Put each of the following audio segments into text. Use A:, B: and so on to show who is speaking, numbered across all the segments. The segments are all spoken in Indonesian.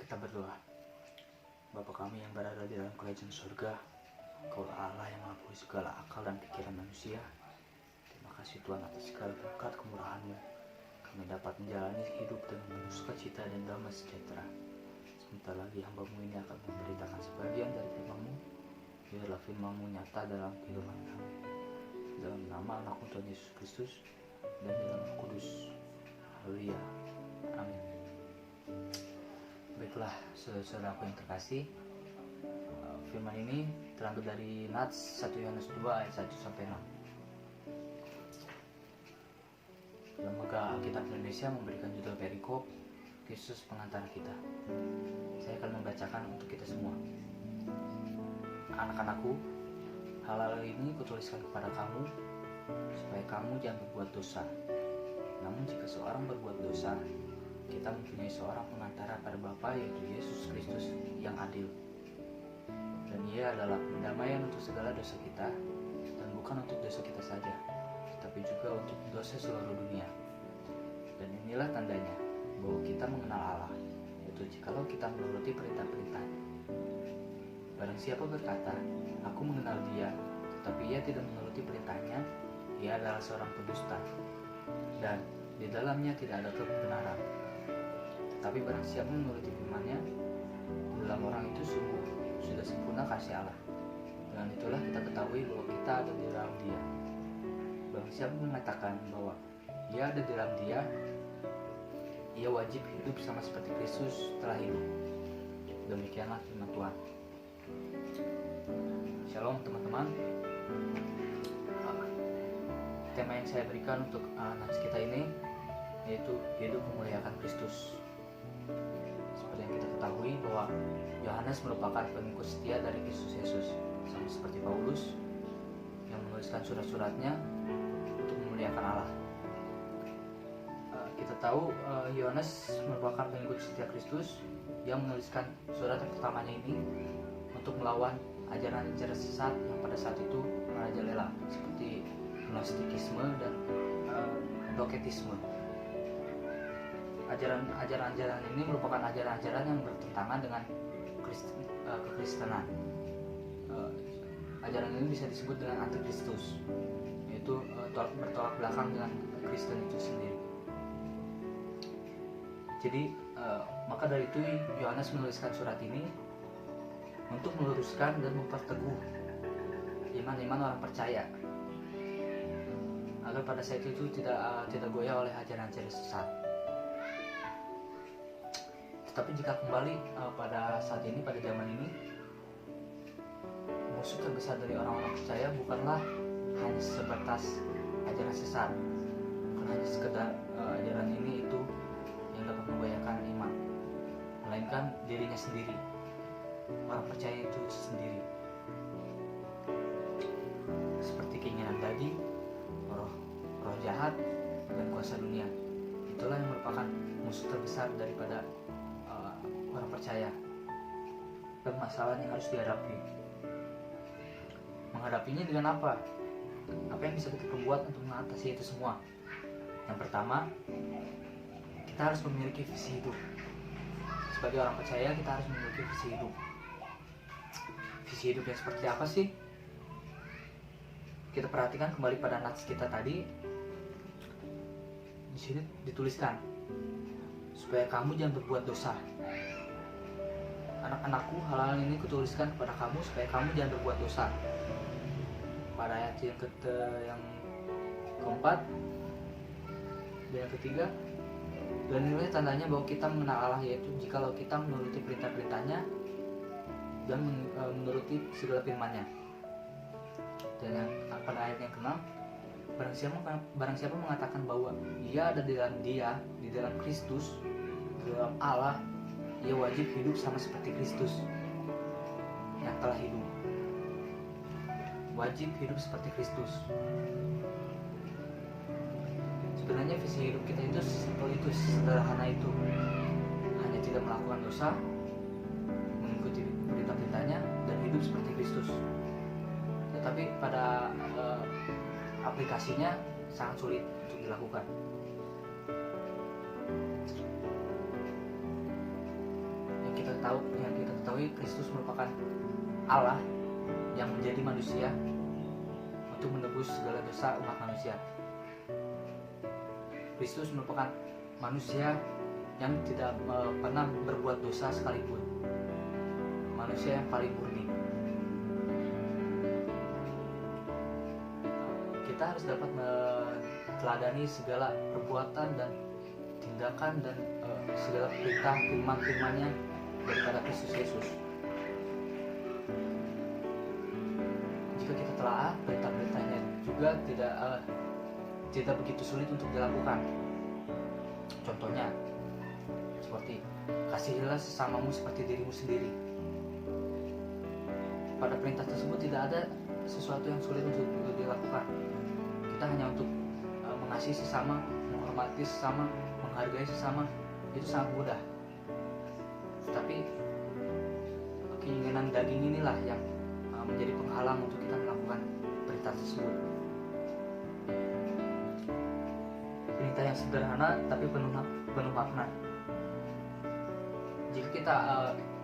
A: Kita berdoa. Bapa kami yang berada di dalam kerajaan surga, Engkaulah Allah yang melampaui segala akal dan pikiran manusia. Terima kasih Tuhan atas segala berkat kemurahan-Mu. Kami dapat menjalani hidup dengan penuh sukacita dan damai sejahtera. Sebentar lagi hamba-Mu ini akan memberitakan sebagian dari firman-Mu. Biarlah firman-Mu nyata dalam kehidupan kami. Dalam nama anak Tuhan Yesus Kristus dan dalam Roh Kudus. Haleluya. Amin. Baiklah, saudara-saudaraku yang terkasih, firman ini terambil dari Nats 1 Yohanes 2 ayat 1-6. Lembaga Alkitab Indonesia memberikan judul perikop Yesus Pengantara Kita. Saya akan membacakan untuk kita semua. Anak-anakku, hal-hal ini kutuliskan kepada kamu supaya kamu jangan berbuat dosa. Namun jika seorang berbuat dosa, kita mempunyai seorang pengantara pada Bapa, yaitu Yesus Kristus yang adil. Dan Ia adalah pendamaian untuk segala dosa kita, dan bukan untuk dosa kita saja, tetapi juga untuk dosa seluruh dunia. Dan inilah tandanya bahwa kita mengenal Allah, yaitu jikalau kita menuruti perintah-perintah-Nya. Barang siapa berkata, "Aku mengenal Dia," tetapi ia tidak menuruti perintah-Nya, ia adalah seorang pendusta, dan di dalamnya tidak ada kebenaran. Tetapi barang siapa menuruti firman-Nya, dalam orang itu sungguh sudah sempurna kasih Allah. Dengan itulah kita ketahui bahwa kita ada di dalam Dia. Barang siapa mengatakan bahwa ia ada di dalam Dia, ia wajib hidup sama seperti Kristus telah hidup. Demikianlah firman Tuhan. Shalom teman-teman. Tema yang saya berikan untuk nats kita ini yaitu hidup memuliakan Kristus. Seperti yang kita ketahui bahwa Yohanes merupakan pengikut setia dari Kristus Yesus, sama seperti Paulus yang menuliskan surat-suratnya untuk memuliakan Allah. Kita tahu Yohanes merupakan pengikut setia Kristus yang menuliskan surat yang pertamanya ini untuk melawan ajaran-ajaran sesat yang pada saat itu merajalela, seperti Gnostikisme dan Doketisme. Ajaran-ajaran ini merupakan ajaran-ajaran yang bertentangan dengan kekristenan. Ajaran ini bisa disebut dengan antikristus, yaitu bertolak belakang dengan Kristen itu sendiri. Jadi maka dari itu Yohanes menuliskan surat ini untuk meluruskan dan memperteguh iman-iman orang percaya, agar pada saat itu tidak goyah oleh ajaran-ajaran sesat. Tetapi jika kembali pada saat ini, pada zaman ini, musuh terbesar dari orang-orang percaya bukanlah hanya sebatas ajaran sesat, bukan hanya sekedar ajaran ini itu yang dapat memgoyahkan iman, melainkan dirinya sendiri, orang percaya itu sendiri. Seperti keinginan daging, roh jahat, dan kuasa dunia. Itulah yang merupakan musuh terbesar daripada orang percaya, dan masalah yang harus dihadapi. Menghadapinya dengan apa? Apa yang bisa kita perbuat untuk mengatasi itu semua? Yang pertama, kita harus memiliki visi hidup. Sebagai orang percaya, kita harus memiliki visi hidup. Visi hidup yang seperti apa sih? Kita perhatikan kembali pada nats kita tadi. Di sini dituliskan, supaya kamu jangan berbuat dosa. Anak-anakku, hal-hal ini kutuliskan kepada kamu supaya kamu jangan berbuat dosa. Pada ayat yang keempat dan yang ketiga, dan inilah tandanya bahwa kita mengenal Allah, yaitu jikalau kita menuruti perintah-perintah-Nya dan menuruti segala firman-Nya. Dan yang pada ayat yang ke-6, barang siapa mengatakan bahwa ia ada di dalam Dia, di dalam Kristus, di dalam Allah, ia wajib hidup sama seperti Kristus yang telah hidup. Wajib hidup seperti Kristus. Sebenarnya visi hidup kita itu simpel itu, sederhana itu. Hanya tidak melakukan dosa, mengikuti perintah-perintah-Nya, dan hidup seperti Kristus. Tetapi pada aplikasinya sangat sulit untuk dilakukan. kita ketahui Kristus merupakan Allah yang menjadi manusia untuk menebus segala dosa umat manusia. Kristus merupakan manusia yang tidak pernah berbuat dosa sekalipun, manusia yang paling murni. Kita harus dapat meneladani segala perbuatan dan tindakan dan segala perintah firman-firmannya daripada Kristus Yesus. Jika kita telaah perintah-perintahnya juga tidak begitu sulit untuk dilakukan. Contohnya seperti kasihilah sesamamu seperti dirimu sendiri. Pada perintah tersebut tidak ada sesuatu yang sulit untuk dilakukan. Kita hanya untuk mengasihi sesama, menghormati sesama, menghargai sesama, itu sangat mudah. Tetapi keinginan daging inilah yang menjadi penghalang untuk kita melakukan perintah tersebut. Perintah yang sederhana tapi penuh makna. Jika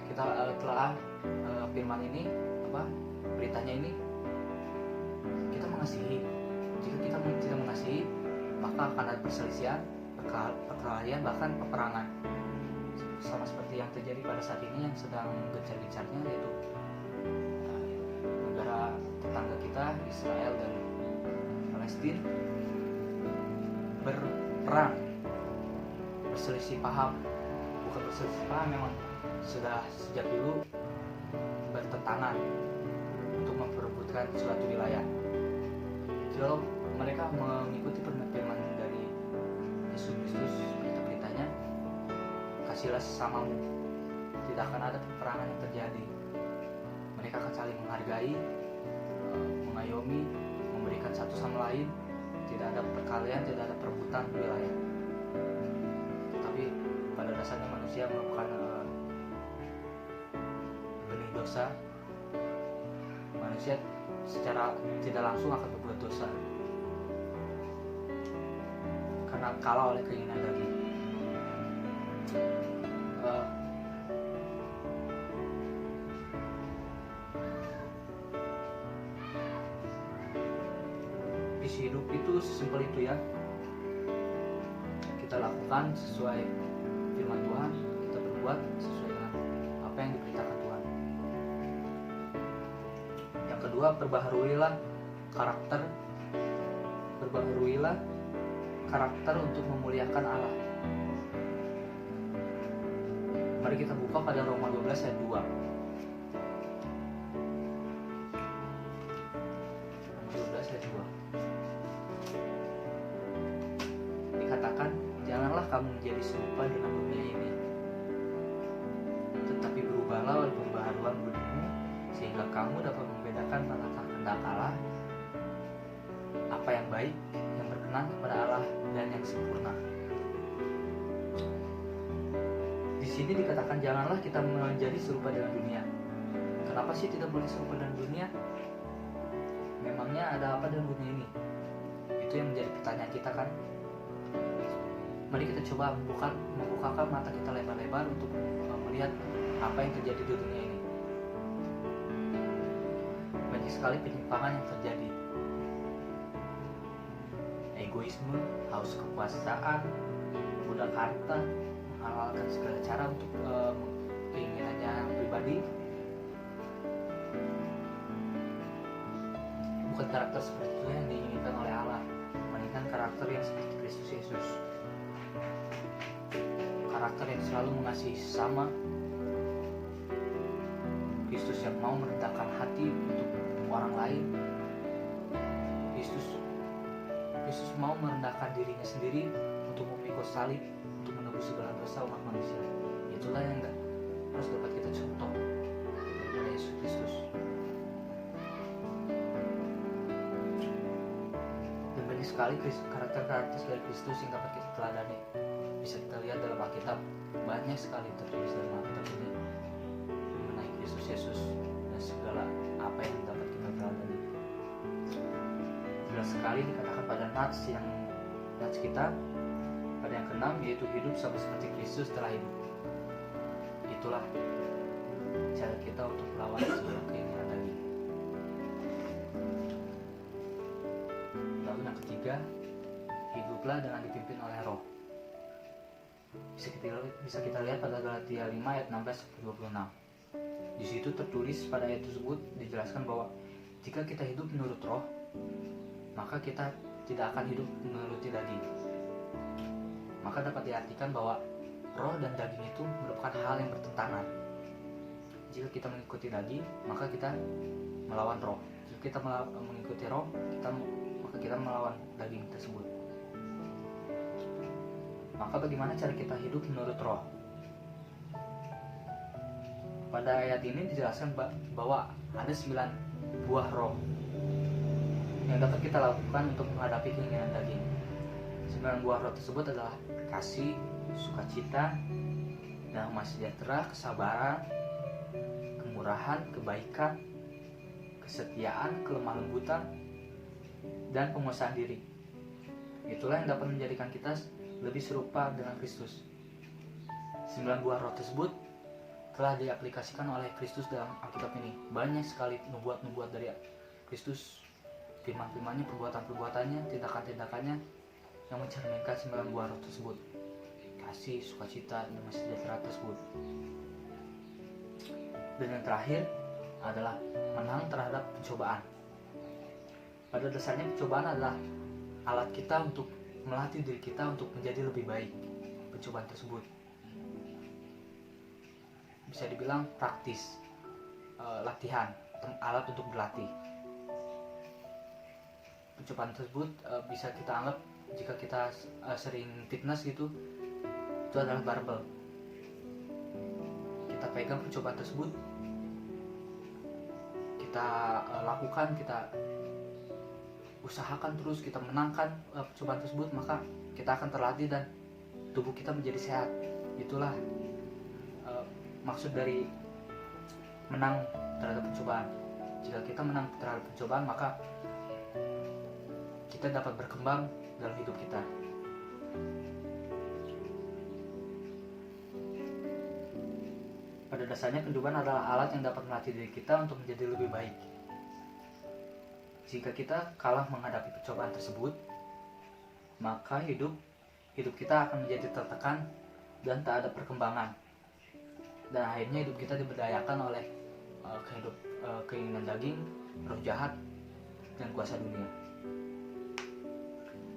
A: kita telah firman ini, beritanya ini, kita mengasihi. Jika kita tidak mengasihi, maka akan ada perselisihan, perkelahian, bahkan peperangan. Sama seperti yang terjadi pada saat ini yang sedang gencar-gencarnya, yaitu negara tetangga kita, Israel dan Palestina, berperang, berselisih paham. Bukan berselisih paham, memang sudah sejak dulu bertentangan untuk memperebutkan suatu wilayah. Kalau mereka mengikuti firman dari Yesus Kristus, perintah-perintahnya, kasihilah sesamamu, tidak akan ada peperangan yang terjadi. Mereka akan saling menghargai, mengayomi, memberikan satu sama lain. Tidak ada perkelahian, tidak ada perebutan wilayah. Tapi pada dasarnya manusia merupakan benih dosa. Manusia secara tidak langsung akan berbuat dosa karena kalah oleh keinginan daging. Visi hidup itu sesimpel itu ya. Kita lakukan sesuai firman Tuhan, kita berbuat sesuai dengan apa yang diberitakan Tuhan. Yang kedua, perbaharuilah karakter untuk memuliakan Allah. Mari kita buka pada Roma 12 ayat 2. Roma 12 ayat 2. Dikatakan, janganlah kamu menjadi serupa dengan dunia ini, tetapi berubahlah oleh pembaharuan budimu, sehingga kamu dapat membedakan manakah kehendak Allah, apa yang baik, yang berkenan kepada Allah, dan yang sempurna. Di sini dikatakan janganlah kita menjadi serupa dengan dunia. Kenapa sih tidak boleh serupa dengan dunia? Memangnya ada apa dengan dunia ini? Itu yang menjadi pertanyaan kita kan? Mari kita coba membukakan mata kita lebar-lebar untuk melihat apa yang terjadi di dunia ini. Banyak sekali penyimpangan yang terjadi. Egoisme, haus kekuasaan, budak harta, menghalalkan segala cara untuk keinginannya pribadi. Bukan karakter seperti itu yang diinginkan oleh Allah, melainkan karakter yang seperti Kristus Yesus. Karakter yang selalu mengasihi sesama. Kristus yang mau merendahkan hati untuk orang lain. Kristus mau merendahkan dirinya sendiri untuk memikul salib, untuk menebus segala dosa umat manusia. Itulah yang harus dapat kita contoh dari Yesus Kristus. Dan banyak sekali karakter-karakter dari Kristus yang dapat kita teladani. Bisa kita lihat dalam Alkitab, banyak sekali tertulis dalam Alkitab ini mengenai Kristus Yesus dan segala apa yang dapat kita teladani. Jelas sekali dikatakan pada nats kita pada yang ke-6, yaitu hidup sama seperti Kristus telah hidup. Itulah cara kita untuk melawan segala keinginan daging. Lalu yang ketiga, hiduplah dengan dipimpin oleh Roh. Bisa kita lihat pada Galatia 5 ayat 16-26. Di situ tertulis pada ayat tersebut dijelaskan bahwa jika kita hidup menurut Roh, maka kita tidak akan hidup menuruti daging. Maka dapat diartikan bahwa Roh dan daging itu merupakan hal yang bertentangan. Jika kita mengikuti daging, maka kita melawan Roh. Jika kita mengikuti Roh, maka kita melawan daging tersebut. Maka bagaimana cara kita hidup menurut Roh? Pada ayat ini dijelaskan bahwa ada 9 buah roh yang dapat kita lakukan untuk menghadapi keinginan daging. 9 buah roh tersebut adalah kasih, sukacita, damai sejahtera, kesabaran, kemurahan, kebaikan, kesetiaan, kelemah lembutan, dan penguasaan diri. Itulah yang dapat menjadikan kita lebih serupa dengan Kristus. 9 buah roh tersebut telah diaplikasikan oleh Kristus dalam Alkitab ini. Banyak sekali nubuat-nubuat dari Kristus, firman-firmannya, perbuatan-perbuatannya, tindakan-tindakannya yang mencerminkan 9 buah roh tersebut. Kasih, sukacita, damai sejahtera tersebut. Dan yang terakhir adalah menang terhadap pencobaan. Pada dasarnya pencobaan adalah alat kita untuk melatih diri kita untuk menjadi lebih baik. Pencobaan tersebut bisa dibilang praktis, latihan, alat untuk berlatih. Pencobaan tersebut bisa kita anggap jika kita sering fitness gitu, itu adalah barbel. Kita pegang pencobaan tersebut, kita lakukan, kita usahakan terus, kita menangkan percobaan tersebut, maka kita akan terlatih dan tubuh kita menjadi sehat. Itulah maksud dari menang terhadap pencobaan. Jika kita menang terhadap pencobaan, maka kita dapat berkembang dalam hidup kita. Pada dasarnya pencobaan adalah alat yang dapat melatih diri kita untuk menjadi lebih baik. Jika kita kalah menghadapi pencobaan tersebut, maka hidup kita akan menjadi tertekan dan tak ada perkembangan. Dan akhirnya hidup kita diberdayakan oleh keinginan daging, roh jahat, dan kuasa dunia.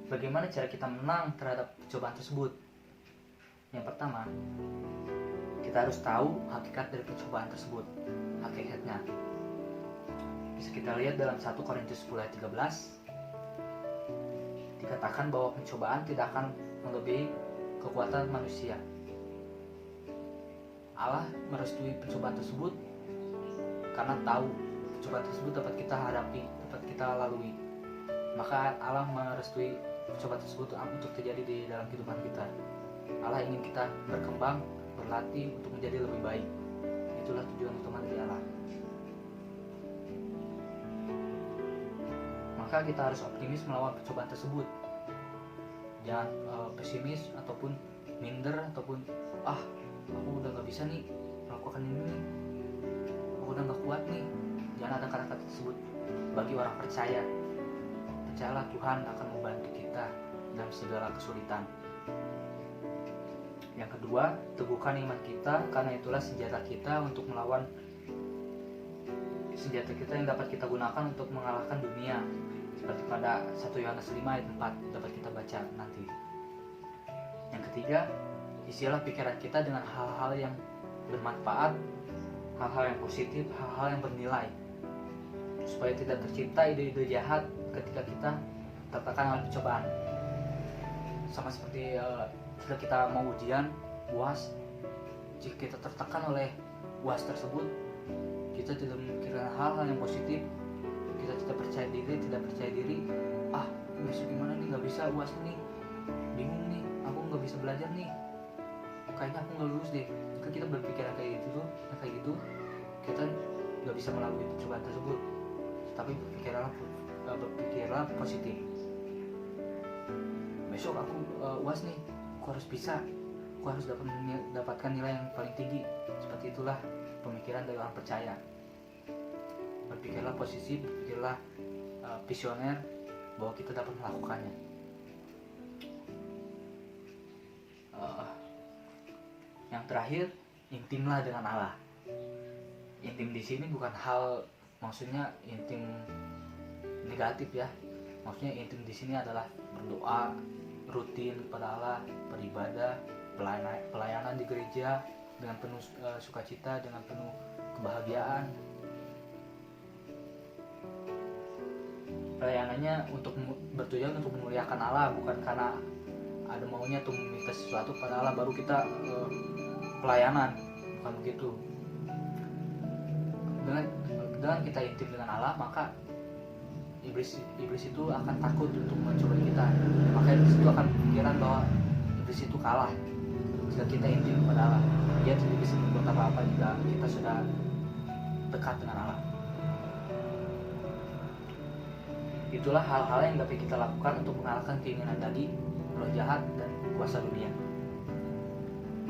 A: Bagaimana cara kita menang terhadap pencobaan tersebut? Yang pertama, kita harus tahu hakikat dari pencobaan tersebut, hakikatnya. Bisa kita lihat dalam 1 Korintus 10 ayat 13, dikatakan bahwa pencobaan tidak akan melebihi kekuatan manusia. Allah merestui pencobaan tersebut karena tahu pencobaan tersebut dapat kita hadapi, dapat kita lalui. Maka Allah merestui pencobaan tersebut untuk terjadi di dalam kehidupan kita. Allah ingin kita berkembang, berlatih untuk menjadi lebih baik. Itulah tujuan utama dari Allah. Maka kita harus optimis melawan pencobaan tersebut. Jangan pesimis ataupun minder ataupun aku udah gak bisa nih melakukan ini nih, aku udah gak kuat nih. Jangan ada kata-kata tersebut bagi orang percaya. Percayalah Tuhan akan membantu kita dalam segala kesulitan. Yang kedua, teguhkan iman kita, karena itulah senjata kita untuk melawan, senjata kita yang dapat kita gunakan untuk mengalahkan dunia. Seperti pada 1 Yohanes 5 ayat 4 dapat kita baca nanti. Yang ketiga, isilah pikiran kita dengan hal-hal yang bermanfaat, hal-hal yang positif, hal-hal yang bernilai, supaya tidak tercipta ide-ide jahat ketika kita tertekan oleh pencobaan. Sama seperti jika kita mau ujian UAS, jika kita tertekan oleh UAS tersebut, kita tidak memikirkan hal-hal yang positif, kita tidak percaya diri, besok gimana nih, nggak bisa UAS nih, bingung nih, aku nggak bisa belajar nih, kayaknya aku nggak lulus deh. Jika kita berpikiran kayak gitu, kita nggak bisa melalui pencobaan tersebut. Tapi berpikirlah positif. Besok aku UAS nih, aku harus bisa, aku aku harus dapatkan nilai yang paling tinggi. Seperti itulah pemikiran dari orang percaya. Berpikirlah positif, berpikirlah visioner, bahwa kita dapat melakukannya. Yang terakhir, intimlah dengan Allah. Intim di sini bukan hal, maksudnya intim negatif ya. Maksudnya intim di sini adalah berdoa rutin kepada Allah, beribadah, pelayanan di gereja dengan penuh sukacita, dengan penuh kebahagiaan. Pelayanannya bertujuan untuk memuliakan Allah, bukan karena ada maunya untuk meminta sesuatu pada Allah baru kita pelayanan, bukan begitu. Dengan kita intim dengan Allah, maka iblis itu akan takut untuk mencobai kita. Maka iblis itu akan berpikiran bahwa iblis itu kalah jika kita intim kepada Allah. Dia tidak bisa berbuat apa-apa jika kita sudah dekat dengan Allah. Itulah hal-hal yang dapat kita lakukan untuk mengalahkan keinginan tadi, roh jahat dan kuasa dunia.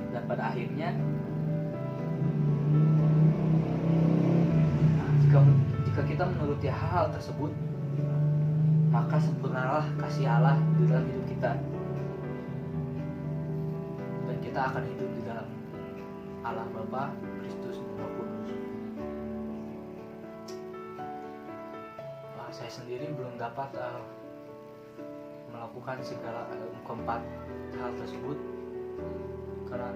A: Dan pada akhirnya, jika kita menuruti hal-hal tersebut, maka sempurnalah kasih Allah di dalam hidup kita, dan kita akan hidup di dalam Allah Bapa, Kristus, dan Roh Kudus. Saya sendiri belum dapat melakukan segala keempat hal tersebut, karena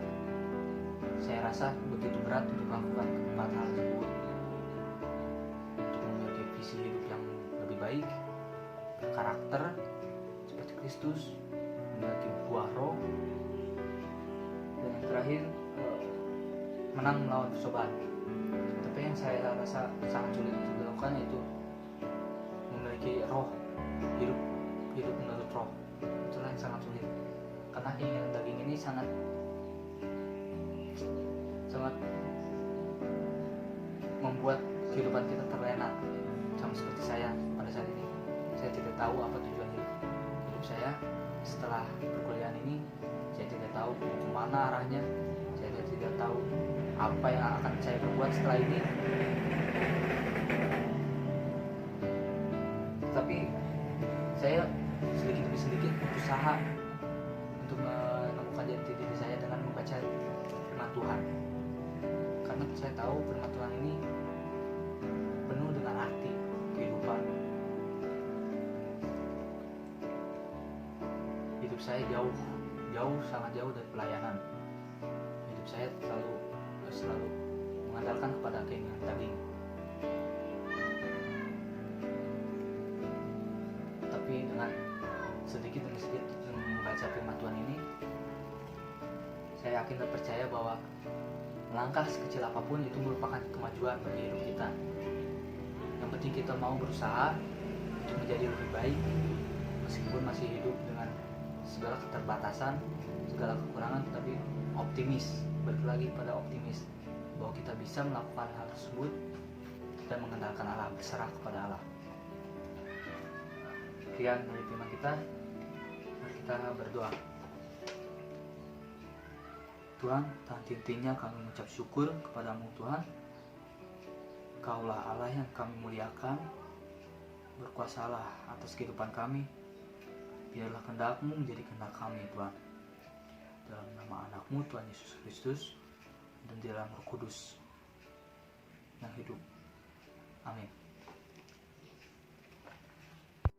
A: saya rasa begitu berat untuk melakukan keempat hal tersebut, untuk memiliki visi hidup yang lebih baik, berkarakter seperti Kristus, memiliki buah roh, dan yang terakhir menang melawan percobaan. Tapi yang saya rasa sangat sulit untuk dilakukan yaitu memiliki roh, hidup menurut roh. Itulah yang sangat sulit, karena keinginan daging ini sangat membuat kehidupan kita terlena. Sama seperti saya pada saat ini, saya tidak tahu apa tujuan hidup saya setelah perkuliahan ini. Saya tidak tahu kemana arahnya, saya tidak tahu apa yang akan saya perbuat setelah ini. Tapi saya sedikit demi sedikit berusaha untuk menemukan jati diri saya dengan membaca firman Tuhan, karena saya tahu firman Tuhan ini penuh dengan arti kehidupan. Hidup saya sangat jauh dari pelayanan. Hidup saya selalu mengandalkan kepada keinginan daging. Tapi dengan sedikit demi sedikit membaca firman Tuhan ini, saya yakin dan percaya bahwa langkah sekecil apapun itu merupakan kemajuan bagi hidup kita. Yang penting kita mau berusaha untuk menjadi lebih baik, meskipun masih hidup dengan segala keterbatasan, segala kekurangan, tetapi optimis. Balik lagi pada optimis bahwa kita bisa melakukan hal tersebut dan mengandalkan Allah, berserah kepada Allah. Sekian dari firman kita. Mari kita berdoa. Tuhan, henti-hentinya kami mengucap syukur kepadamu Tuhan. Kaulah Allah yang kami muliakan. Berkuasalah atas kehidupan kami. Biarlah kehendak-Mu menjadi kehendak kami Tuhan. Dalam nama anak-Mu Tuhan Yesus Kristus, dan di dalam Roh Kudus yang hidup. Amin.